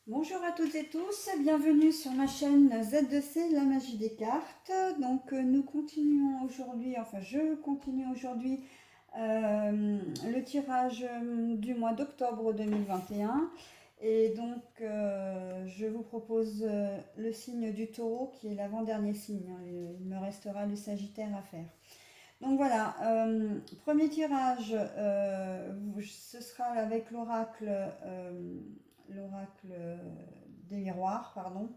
Bonjour à toutes et tous, bienvenue sur ma chaîne Z2C, la magie des cartes. Nous continuons aujourd'hui, enfin je continue aujourd'hui le tirage du mois d'octobre 2021. Je vous propose le signe du taureau qui est l'avant-dernier signe. Il me restera le sagittaire à faire. Donc voilà, premier tirage, ce sera avec l'oracle des miroirs, pardon.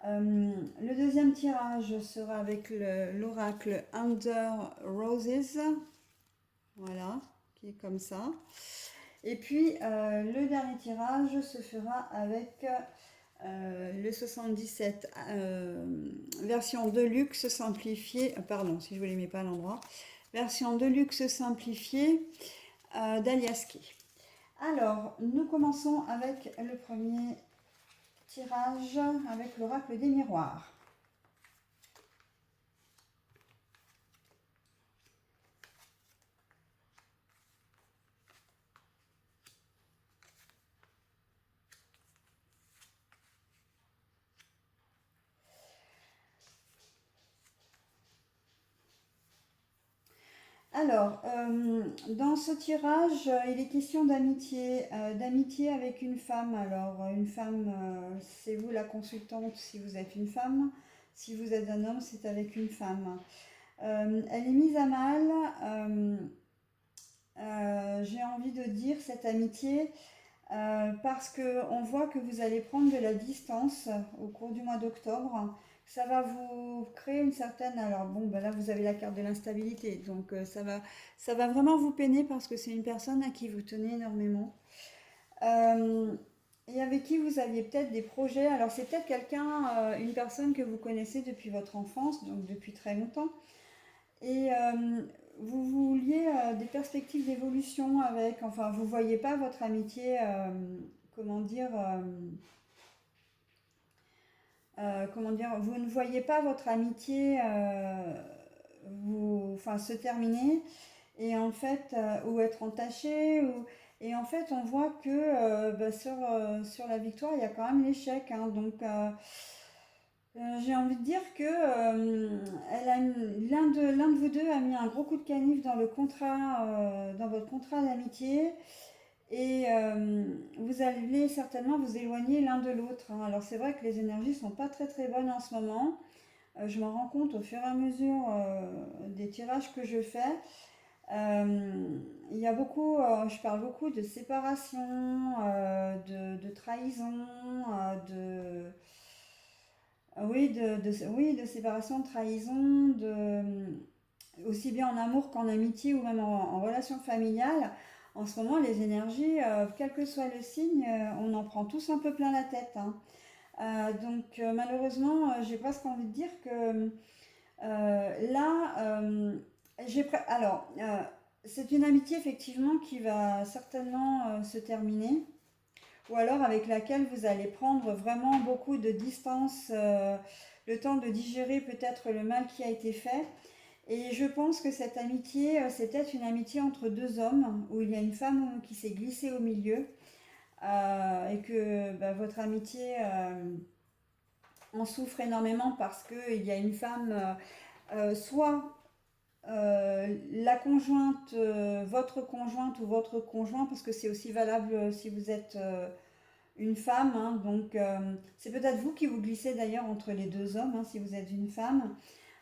Le deuxième tirage sera avec l'oracle Under Roses, voilà, qui est comme ça. Et puis le dernier tirage se fera avec le 77 version Deluxe simplifiée, pardon si je ne vous les mets pas à l'endroit, version Deluxe simplifiée d'Aliaski. Alors, nous commençons avec le premier tirage avec l'oracle des miroirs. Alors, dans ce tirage, il est question d'amitié avec une femme. Alors, une femme, c'est vous la consultante si vous êtes une femme. Si vous êtes un homme, c'est avec une femme. Elle est mise à mal. J'ai envie de dire cette amitié parce que on voit que vous allez prendre de la distance au cours du mois d'octobre. Ça va vous créer une certaine... Alors bon, ben là vous avez la carte de l'instabilité, donc ça va vraiment vous peiner parce que c'est une personne à qui vous tenez énormément. Euh, et avec qui vous aviez peut-être des projets. Alors c'est peut-être quelqu'un, une personne que vous connaissez depuis votre enfance, donc depuis très longtemps. Et vous vouliez des perspectives d'évolution avec, enfin, vous voyez pas votre amitié, comment dire, vous ne voyez pas votre amitié enfin, se terminer et en fait, ou être entachée, et en fait, on voit que sur la victoire, il y a quand même l'échec, hein. J'ai envie de dire que l'un de vous deux a mis un gros coup de canif dans le contrat, dans votre contrat d'amitié, et vous allez certainement vous éloigner l'un de l'autre, hein. Alors c'est vrai que les énergies sont pas très très bonnes en ce moment. Je m'en rends compte au fur et à mesure des tirages que je fais. Il y a beaucoup, je parle beaucoup de séparation, de trahison, oui, oui, de séparation, de trahison, aussi bien en amour qu'en amitié ou même en relation familiale. En ce moment, les énergies, quel que soit le signe, on en prend tous un peu plein la tête, hein. Malheureusement, j'ai presque envie de dire que là, alors, c'est une amitié effectivement qui va certainement se terminer, ou alors avec laquelle vous allez prendre vraiment beaucoup de distance, le temps de digérer peut-être le mal qui a été fait. Et je pense que cette amitié, c'est peut-être une amitié entre deux hommes, où il y a une femme qui s'est glissée au milieu, et que bah, votre amitié en souffre énormément parce qu'il y a une femme, soit la conjointe, votre conjointe ou votre conjoint, parce que c'est aussi valable si vous êtes une femme, hein. C'est peut-être vous qui vous glissez d'ailleurs entre les deux hommes, hein, si vous êtes une femme.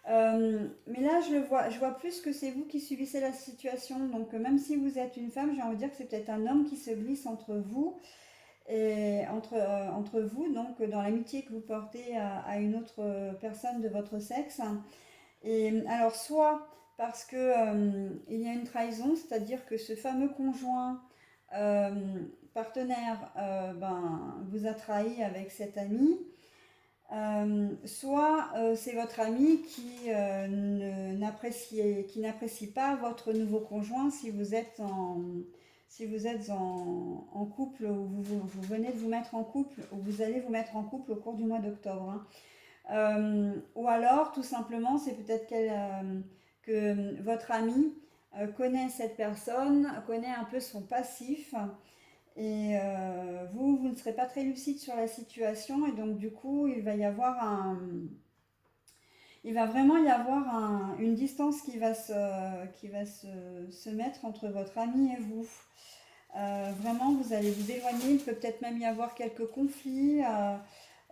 Mais là, je vois plus que c'est vous qui subissez la situation. Même si vous êtes une femme, j'ai envie de dire que c'est peut-être un homme qui se glisse entre vous et entre vous, donc dans l'amitié que vous portez à une autre personne de votre sexe. Et alors, soit parce que il y a une trahison, c'est-à-dire que ce fameux conjoint euh, partenaire vous a trahi avec cet ami, soit c'est votre ami qui n'apprécie pas votre nouveau conjoint si vous êtes en couple ou vous venez de vous mettre en couple ou vous allez vous mettre en couple au cours du mois d'octobre, hein. Ou alors tout simplement c'est peut-être que votre ami connaît cette personne, connaît un peu son passif et vous ne serez pas très lucide sur la situation et donc du coup, il va vraiment y avoir une distance qui va se mettre entre votre ami et vous. Vraiment, vous allez vous éloigner, il peut peut-être même y avoir quelques conflits.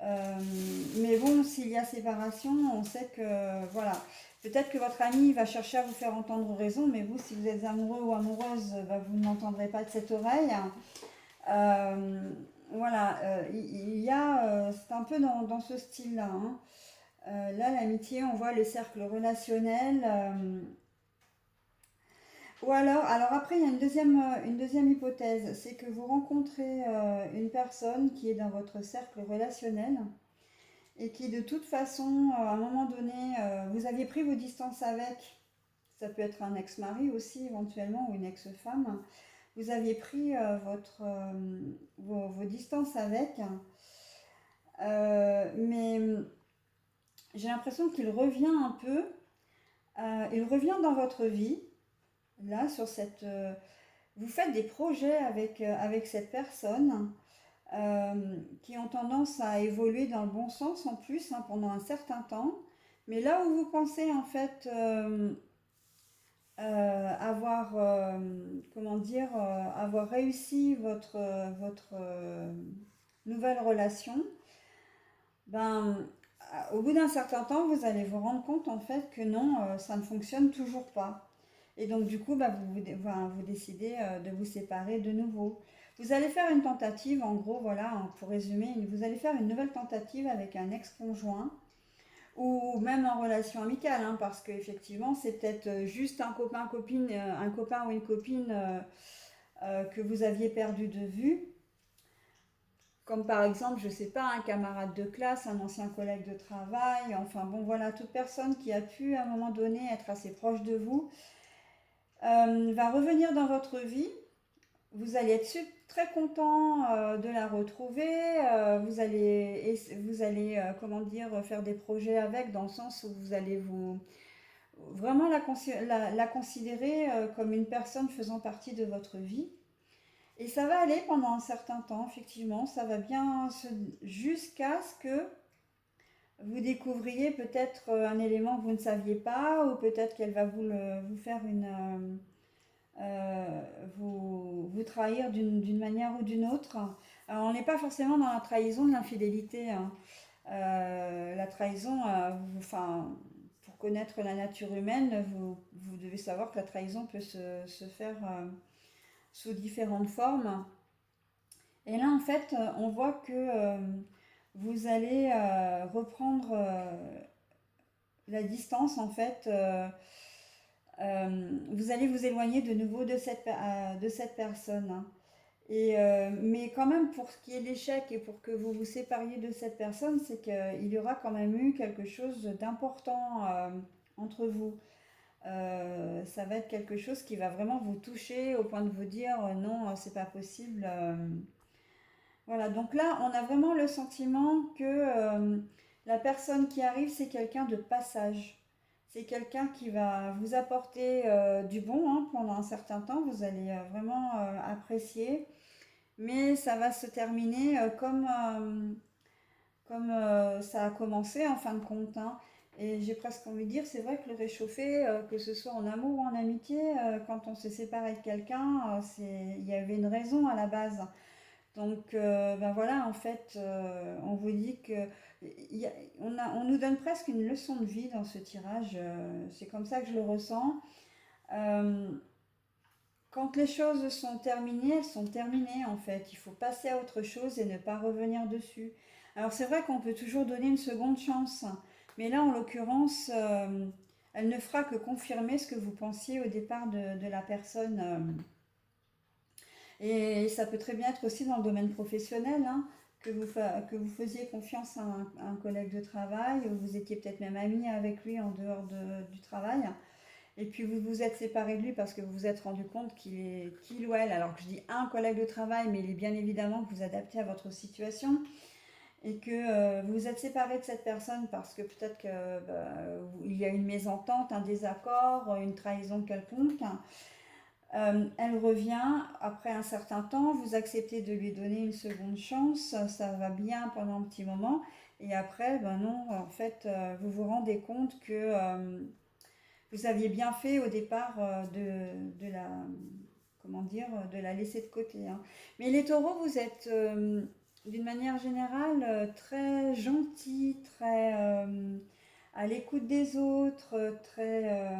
Mais bon, s'il y a séparation, on sait que, voilà, peut-être que votre ami va chercher à vous faire entendre raison, mais vous, si vous êtes amoureux ou amoureuse, bah, vous n'entendrez pas de cette oreille. Euh, voilà, c'est un peu dans ce style-là, hein. Là, l'amitié, on voit le cercle relationnel. Ou alors après, il y a une deuxième hypothèse, c'est que vous rencontrez une personne qui est dans votre cercle relationnel et qui de toute façon, à un moment donné, vous aviez pris vos distances avec, ça peut être un ex-mari aussi éventuellement ou une ex-femme, vous aviez pris vos distances avec, mais j'ai l'impression qu'il revient un peu, il revient dans votre vie, là, vous faites des projets avec cette personne qui ont tendance à évoluer dans le bon sens en plus, hein, pendant un certain temps. Mais là où vous pensez en fait avoir, comment dire, avoir réussi votre nouvelle relation, ben, au bout d'un certain temps, vous allez vous rendre compte en fait que non, ça ne fonctionne toujours pas. Et donc du coup, bah, vous décidez de vous séparer de nouveau. Vous allez faire une tentative, en gros, voilà, hein, pour résumer, vous allez faire une nouvelle tentative avec un ex-conjoint ou même en relation amicale, hein, parce qu'effectivement, c'est peut-être juste un copain, copine, un copain ou une copine que vous aviez perdu de vue. Comme par exemple, je sais pas, un camarade de classe, un ancien collègue de travail, enfin bon voilà, toute personne qui a pu à un moment donné être assez proche de vous va revenir dans votre vie. Vous allez être très content de la retrouver. Vous allez comment dire, faire des projets avec, dans le sens où vous allez vraiment la considérer comme une personne faisant partie de votre vie. Et ça va aller pendant un certain temps, effectivement, ça va bien jusqu'à ce que vous découvriez peut-être un élément que vous ne saviez pas, ou peut-être qu'elle va vous faire vous trahir d'une manière ou d'une autre. Alors, on n'est pas forcément dans la trahison de l'infidélité, hein. La trahison, enfin, pour connaître la nature humaine, vous devez savoir que la trahison peut se faire sous différentes formes. Et là, en fait, on voit que vous allez reprendre la distance, en fait. Vous allez vous éloigner de nouveau de cette personne, hein. Mais quand même, pour ce qui est de l'échec et pour que vous vous sépariez de cette personne, c'est qu'il y aura quand même eu quelque chose d'important entre vous. Ça va être quelque chose qui va vraiment vous toucher au point de vous dire non, c'est pas possible. Voilà, donc là, on a vraiment le sentiment que la personne qui arrive, c'est quelqu'un de passage. C'est quelqu'un qui va vous apporter du bon, hein, pendant un certain temps. Vous allez vraiment apprécier. Mais ça va se terminer comme ça a commencé en fin de compte, hein. Et j'ai presque envie de dire, c'est vrai que le réchauffer, que ce soit en amour ou en amitié, quand on se séparé de quelqu'un, il y avait une raison à la base. Donc, ben voilà, en fait, on vous dit que on nous donne presque une leçon de vie dans ce tirage. C'est comme ça que je le ressens. Euh, Quand les choses sont terminées, elles sont terminées en fait. Il faut passer à autre chose et ne pas revenir dessus. Alors c'est vrai qu'on peut toujours donner une seconde chance, mais là en l'occurrence, elle ne fera que confirmer ce que vous pensiez au départ de la personne. Et ça peut très bien être aussi dans le domaine professionnel, hein, que vous faisiez confiance à un collègue de travail, ou vous étiez peut-être même ami avec lui en dehors du travail, et puis vous vous êtes séparé de lui parce que vous vous êtes rendu compte qu'il ou elle, alors que je dis un collègue de travail, mais il est bien évidemment que vous adaptez à votre situation, et que vous vous êtes séparé de cette personne parce que peut-être qu'il y a une mésentente, un désaccord, une trahison quelconque. Elle revient après un certain temps, vous acceptez de lui donner une seconde chance, ça va bien pendant un petit moment, et après, ben non, en fait, vous vous rendez compte que vous aviez bien fait au départ de la, comment dire, de la laisser de côté, hein. Mais les taureaux, vous êtes d'une manière générale très gentils, très à l'écoute des autres, très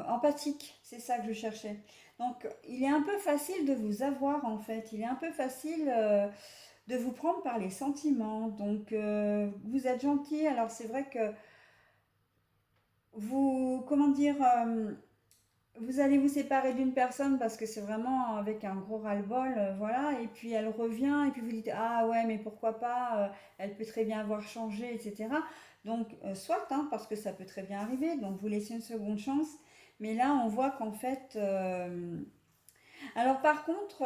empathique, c'est ça que je cherchais. Donc, il est un peu facile de vous avoir en fait. Il est un peu facile de vous prendre par les sentiments. Donc, vous êtes gentil. Alors, c'est vrai que vous, comment dire, vous allez vous séparer d'une personne parce que c'est vraiment avec un gros ras-le-bol, voilà. Et puis, elle revient et puis vous dites, ah ouais, mais pourquoi pas, elle peut très bien avoir changé, etc. Donc, soit, hein, parce que ça peut très bien arriver. Donc, vous laissez une seconde chance. Mais là, on voit qu'en fait, alors par contre,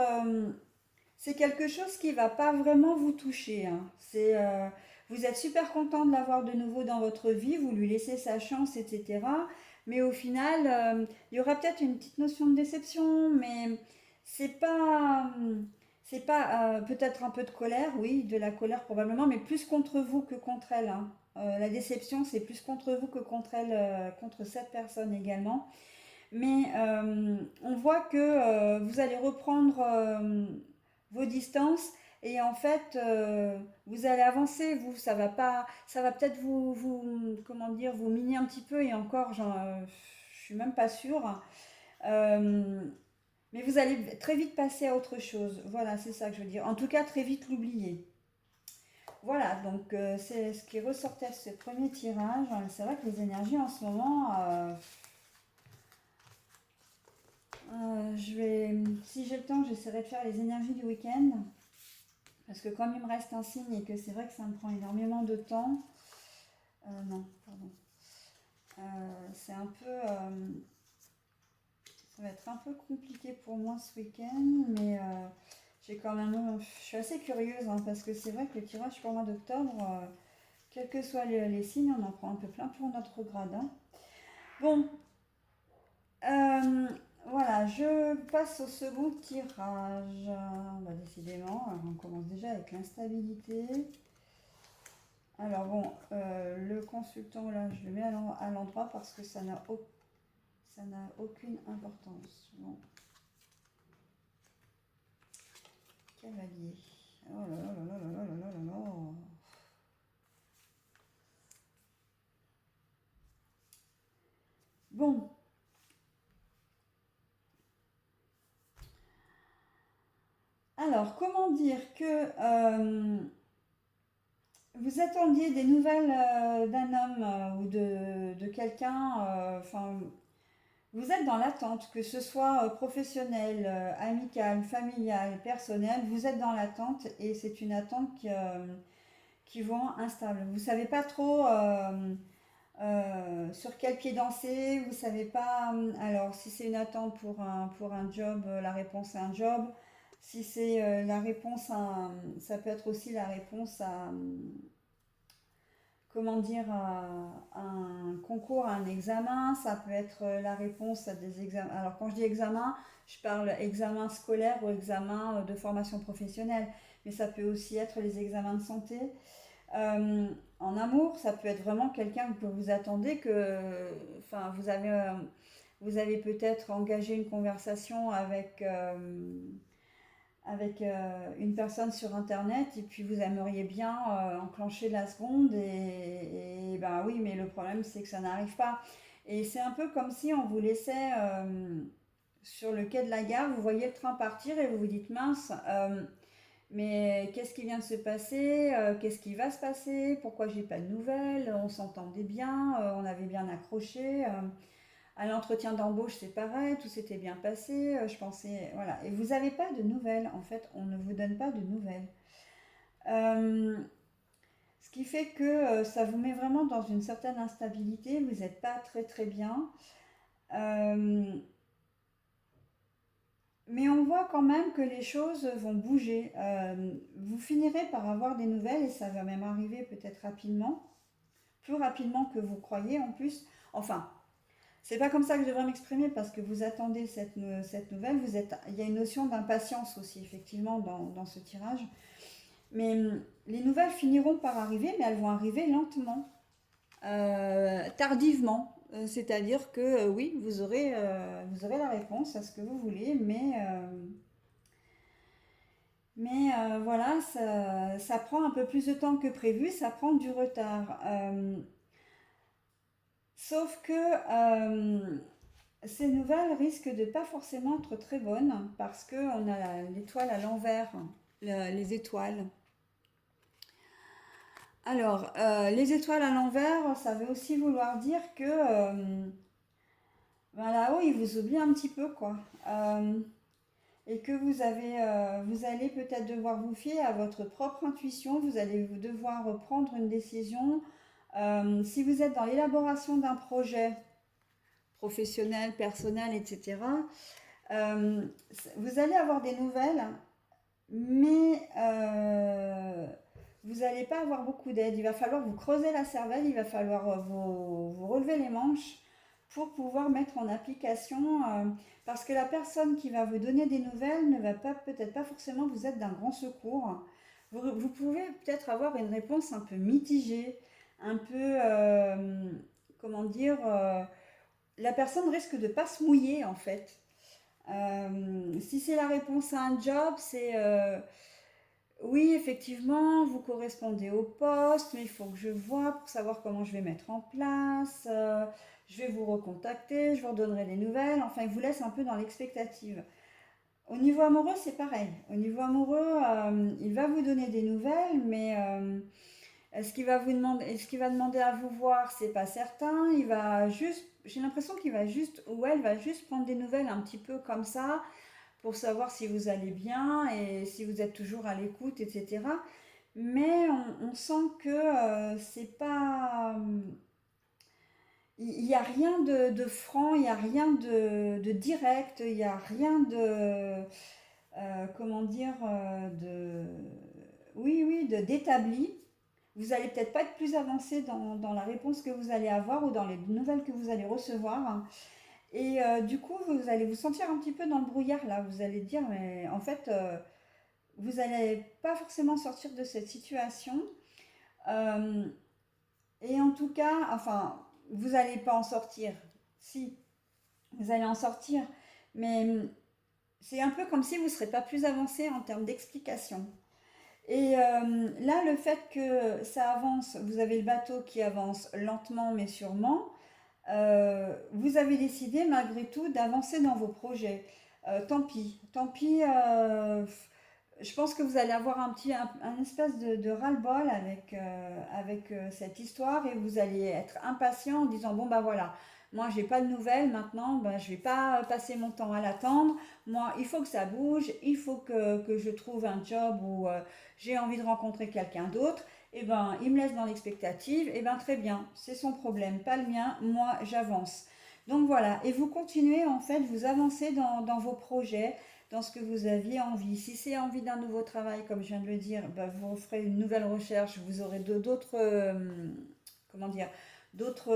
c'est quelque chose qui va pas vraiment vous toucher, hein. Vous êtes super content de l'avoir de nouveau dans votre vie, vous lui laissez sa chance, etc. Mais au final, il y aura peut-être une petite notion de déception, mais c'est pas, peut-être un peu de colère, oui, de la colère probablement, mais plus contre vous que contre elle, hein. La déception, c'est plus contre vous que contre elle, contre cette personne également. Mais on voit que vous allez reprendre vos distances et en fait vous allez avancer. Vous, ça va pas, ça va peut-être comment dire, vous miner un petit peu et encore, je suis même pas sûre. Euh, mais vous allez très vite passer à autre chose. Voilà, c'est ça que je veux dire. En tout cas, très vite l'oublier. Voilà, donc c'est ce qui ressortait de ce premier tirage. C'est vrai que les énergies en ce moment, si j'ai le temps, j'essaierai de faire les énergies du week-end. Parce que comme il me reste un signe et que c'est vrai que ça me prend énormément de temps, non, pardon. C'est un peu, ça va être un peu compliqué pour moi ce week-end, mais j'ai quand même, je suis assez curieuse, hein, parce que c'est vrai que le tirage pour le mois d'octobre, quels que soient les signes, on en prend un peu plein pour notre grade, hein. Bon, Euh, voilà, je passe au second tirage. Bah, décidément, alors on commence déjà avec l'instabilité. Alors bon, le consultant, là, je le mets à l'endroit parce que ça n'a aucune importance. Bon, cavalier. Oh là là là là là là là là là. Bon, alors comment dire que vous attendiez des nouvelles d'un homme ou de quelqu'un, enfin, vous êtes dans l'attente, que ce soit professionnel, amical, familial, personnel, vous êtes dans l'attente et c'est une attente qui vous rend instable. Vous ne savez pas trop sur quel pied danser, vous ne savez pas, alors si c'est une attente pour un job, la réponse est un job. Si c'est la réponse ça peut être aussi la réponse à, comment dire, un concours, un examen, ça peut être la réponse à des examens. Alors quand je dis examen, je parle examen scolaire ou examen de formation professionnelle, mais ça peut aussi être les examens de santé. Euh, En amour, ça peut être vraiment quelqu'un que vous attendez, enfin, vous avez peut-être engagé une conversation avec une personne sur internet et puis vous aimeriez bien enclencher la seconde et ben oui, mais le problème c'est que ça n'arrive pas. Et c'est un peu comme si on vous laissait sur le quai de la gare, vous voyez le train partir et vous vous dites mince, mais qu'est-ce qui vient de se passer, qu'est-ce qui va se passer, pourquoi j'ai pas de nouvelles, on s'entendait bien, on avait bien accroché. À l'entretien d'embauche, c'est pareil, tout s'était bien passé, je pensais, voilà. Et vous n'avez pas de nouvelles, en fait, on ne vous donne pas de nouvelles. Euh, Ce qui fait que ça vous met vraiment dans une certaine instabilité, vous n'êtes pas très très bien. Euh, mais on voit quand même que les choses vont bouger. Vous finirez par avoir des nouvelles et ça va même arriver peut-être rapidement, plus rapidement que vous croyez en plus. Enfin, c'est pas comme ça que je devrais m'exprimer parce que vous attendez cette nouvelle. Il y a une notion d'impatience aussi, effectivement, dans ce tirage. Mais les nouvelles finiront par arriver, mais elles vont arriver lentement, tardivement. C'est-à-dire que oui, vous aurez la réponse à ce que vous voulez, mais voilà, ça prend un peu plus de temps que prévu, ça prend du retard. Sauf que ces nouvelles risquent de pas forcément être très bonnes parce qu'on a l'étoile à l'envers, les étoiles. Alors, les étoiles à l'envers, ça veut aussi vouloir dire que ben là-haut, ils vous oublient un petit peu, quoi. Et que vous allez peut-être devoir vous fier à votre propre intuition, vous allez devoir prendre une décision. Si vous êtes dans l'élaboration d'un projet professionnel, personnel, etc., euh, vous allez avoir des nouvelles, mais vous n'allez pas avoir beaucoup d'aide. Il va falloir vous creuser la cervelle, il va falloir vous relever les manches pour pouvoir mettre en application, parce que la personne qui va vous donner des nouvelles ne va pas peut-être pas forcément vous être d'un grand secours. Vous pouvez peut-être avoir une réponse un peu mitigée, un peu, comment dire, la personne risque de ne pas se mouiller en fait. Si c'est la réponse à un job, c'est oui, effectivement, vous correspondez au poste, mais il faut que je vois pour savoir comment je vais mettre en place. Je vais vous recontacter, je vous redonnerai des nouvelles. Enfin, il vous laisse un peu dans l'expectative. Au niveau amoureux, c'est pareil. Au niveau amoureux, il va vous donner des nouvelles, mais est-ce qu'il va demander à vous voir, c'est pas certain. Il va juste, j'ai l'impression qu'il va juste, ou elle va juste prendre des nouvelles un petit peu comme ça pour savoir si vous allez bien et si vous êtes toujours à l'écoute, etc. Mais on sent que c'est pas. Il n'y a rien de franc, il n'y a rien de direct, il n'y a rien de. Comment dire de. Oui, oui, d'établi. Vous allez peut-être pas être plus avancé dans la réponse que vous allez avoir ou dans les nouvelles que vous allez recevoir. Et du coup, vous allez vous sentir un petit peu dans le brouillard là. Vous allez dire, mais en fait, vous n'allez pas forcément sortir de cette situation. Euh, et en tout cas, enfin, vous n'allez pas en sortir. Si, vous allez en sortir. Mais c'est un peu comme si vous ne serez pas plus avancé en termes d'explication. Et là, le fait que ça avance, vous avez le bateau qui avance lentement mais sûrement, vous avez décidé malgré tout d'avancer dans vos projets. Tant pis. Je pense que vous allez avoir un espèce de ras-le-bol avec cette histoire et vous allez être impatient en disant bon bah voilà, moi j'ai pas de nouvelles maintenant, ben, je vais pas passer mon temps à l'attendre. Moi il faut que ça bouge, il faut que je trouve un job où j'ai envie de rencontrer quelqu'un d'autre. Et ben il me laisse dans l'expectative, et ben très bien, c'est son problème, pas le mien, moi j'avance. Donc voilà, et vous continuez en fait, vous avancez dans vos projets, dans ce que vous aviez envie. Si c'est envie d'un nouveau travail, comme je viens de le dire, bah, vous ferez une nouvelle recherche, vous aurez d'autres, comment dire, d'autres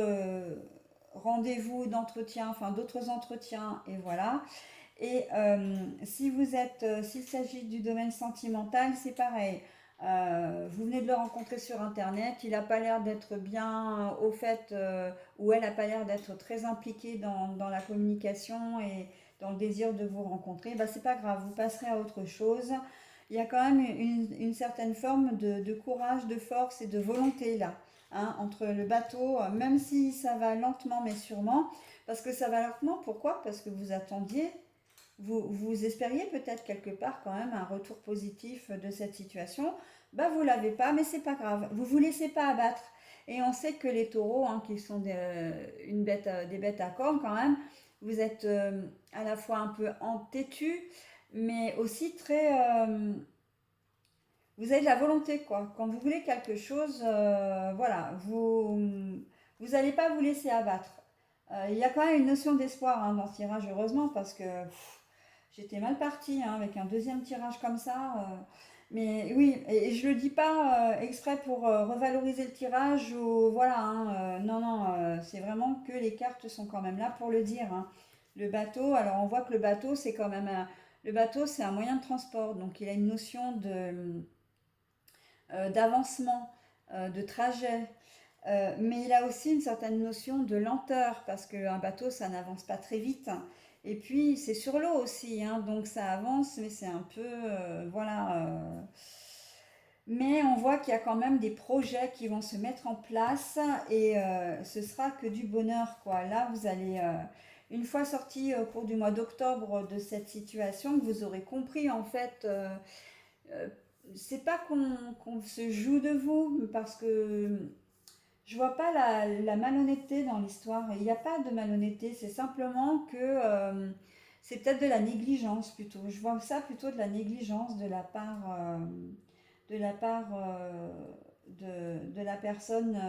rendez-vous d'entretien, enfin d'autres entretiens, et voilà. Et s'il s'agit du domaine sentimental, c'est pareil. Vous venez de le rencontrer sur Internet, il n'a pas l'air d'être bien au fait, ou elle n'a pas l'air d'être très impliquée dans la communication et dans le désir de vous rencontrer. Bah, c'est pas grave, vous passerez à autre chose. Il y a quand même une certaine forme de courage, de force et de volonté là, hein, entre le bateau, même si ça va lentement mais sûrement. Parce que ça va lentement, pourquoi? Parce que vous attendiez vous espériez peut-être quelque part quand même un retour positif de cette situation. Bah vous l'avez pas, mais c'est pas grave. Vous vous laissez pas abattre. Et on sait que les taureaux, hein, qui sont des bêtes à cornes quand même, vous êtes à la fois un peu entêtus, mais aussi très. Vous avez de la volonté, quoi. Quand vous voulez quelque chose, voilà, vous n'allez pas vous laisser abattre. Il y a quand même une notion d'espoir, hein, dans ce tirage, heureusement, parce que j'étais mal partie hein, avec un deuxième tirage comme ça. Mais oui, et je le dis pas exprès pour revaloriser le tirage ou voilà. Hein, non, non, c'est vraiment que les cartes sont quand même là pour le dire. Hein. Le bateau, alors on voit que le bateau, c'est quand même le bateau, c'est un moyen de transport, donc il a une notion d'avancement, de trajet. Mais il a aussi une certaine notion de lenteur, parce qu'un bateau, ça n'avance pas très vite. Et puis, c'est sur l'eau aussi, hein, donc ça avance, mais c'est un peu, voilà. Mais on voit qu'il y a quand même des projets qui vont se mettre en place et ce sera que du bonheur, quoi. Là, vous allez, une fois sorti au cours du mois d'octobre de cette situation, que vous aurez compris, en fait, euh, c'est pas qu'on se joue de vous, parce que je vois pas la malhonnêteté dans l'histoire. Il n'y a pas de malhonnêteté, c'est simplement que c'est peut-être de la négligence plutôt. Je vois ça plutôt de la négligence de la part de la personne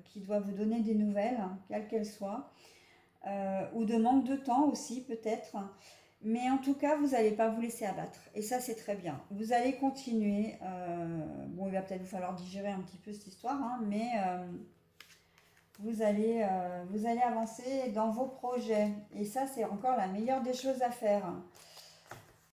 qui doit vous donner des nouvelles, hein, quelles qu'elles soient, ou de manque de temps aussi peut-être. Mais en tout cas, vous n'allez pas vous laisser abattre. Et ça, c'est très bien. Vous allez continuer. Bon, il va peut-être vous falloir digérer un petit peu cette histoire, hein, mais vous allez avancer dans vos projets. Et ça, c'est encore la meilleure des choses à faire.